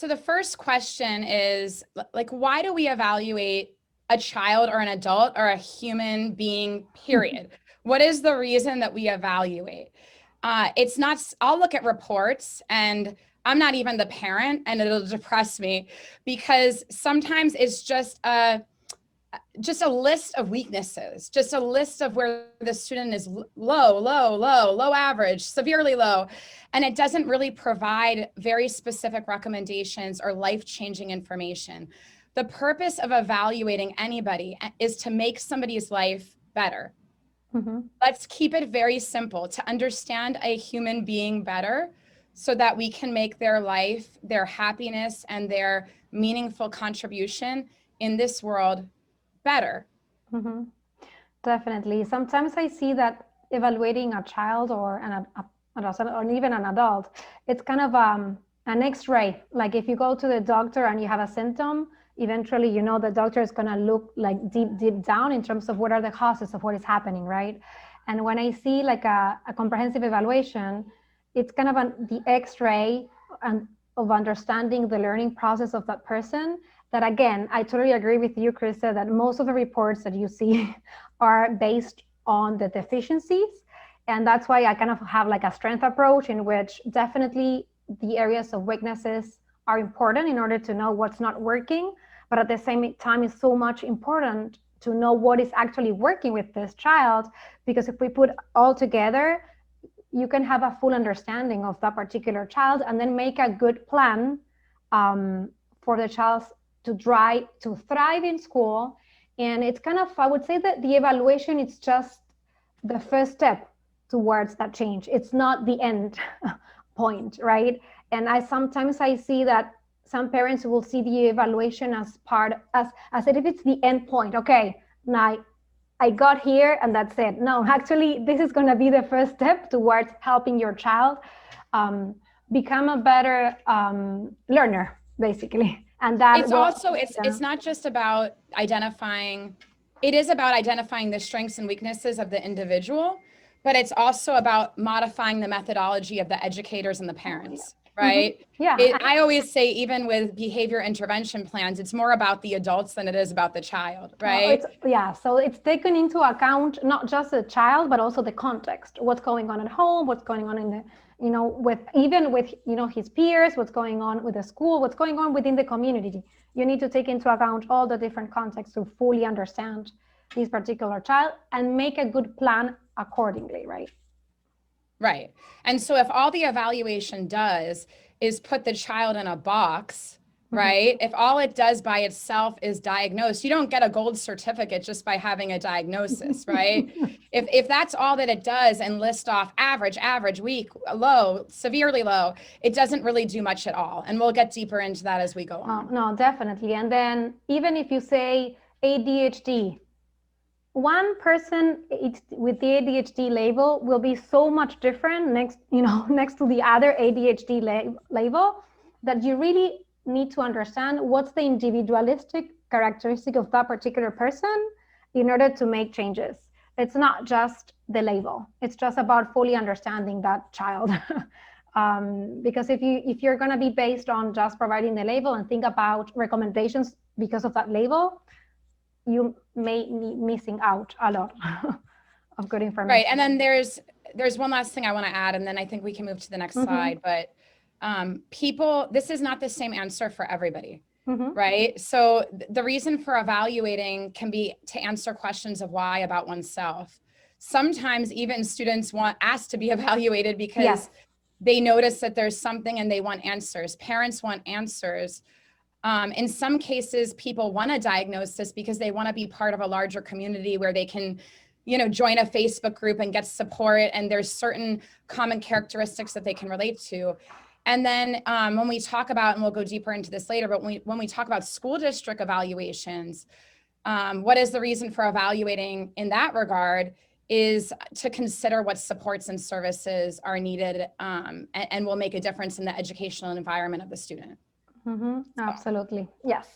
So the first question is like, why do we evaluate a child or an adult or a human being, period? What is the reason that we evaluate? It's not, I'll look at reports and I'm not even the parent and it'll depress me because sometimes it's just a list of weaknesses, just a list of where the student is low average, severely low. And it doesn't really provide very specific recommendations or life-changing information. The purpose of evaluating anybody is to make somebody's life better. Mm-hmm. Let's keep it very simple, to understand a human being better so that we can make their life, their happiness, and their meaningful contribution in this world better. Mm-hmm. Definitely. Sometimes I see that evaluating a child or or even an adult, it's kind of an X-ray. Like if you go to the doctor and you have a symptom, eventually, you know, the doctor is going to look like deep down in terms of what are the causes of what is happening, right? And when I see like a comprehensive evaluation, it's kind of the X-ray of understanding the learning process of that person. That again, I totally agree with you, Krista, that most of the reports that you see are based on the deficiencies. And that's why I kind of have like a strength approach in which definitely the areas of weaknesses are important in order to know what's not working. But at the same time, it's so much important to know what is actually working with this child, because if we put all together, you can have a full understanding of that particular child and then make a good plan for the child to thrive in school. And it's kind of, I would say that the evaluation is just the first step towards that change. It's not the end point, right? And sometimes I see that some parents will see the evaluation as if it's the end point. Okay, now I got here and that's it. No, actually, this is going to be the first step towards helping your child become a better learner, basically. And that it's not just about identifying, it is about identifying the strengths and weaknesses of the individual, but it's also about modifying the methodology of the educators and the parents, right? Mm-hmm. Yeah. I always say, even with behavior intervention plans, it's more about the adults than it is about the child, right? So it's taken into account not just the child, but also the context, what's going on at home, what's going on in the, with his peers, what's going on with the school, what's going on within the community. You need to take into account all the different contexts to fully understand this particular child and make a good plan accordingly, right? Right. And so if all the evaluation does is put the child in a box, right? If all it does by itself is diagnose, you don't get a gold certificate just by having a diagnosis, right? If that's all that it does and list off average, weak, low, severely low, it doesn't really do much at all. And we'll get deeper into that as we go on. No, definitely. And then even if you say ADHD, one person with the ADHD label will be so much different next to the other ADHD label that you really need to understand what's the individualistic characteristic of that particular person in order to make changes. It's not just the label. It's just about fully understanding that child. Because if you're going to be based on just providing the label and think about recommendations because of that label, you may be missing out a lot of good information. Right. And then there's one last thing I want to add, and then I think we can move to the next slide. But this is not the same answer for everybody, right? So the reason for evaluating can be to answer questions of why about oneself. Sometimes even students asked to be evaluated because they notice that there's something and they want answers. Parents want answers. In some cases, people want a diagnosis because they want to be part of a larger community where they can, join a Facebook group and get support. And there's certain common characteristics that they can relate to. And then when we talk about, and we'll go deeper into this later, but when we talk about school district evaluations, what is the reason for evaluating in that regard is to consider what supports and services are needed and will make a difference in the educational environment of the student. Absolutely. Yes.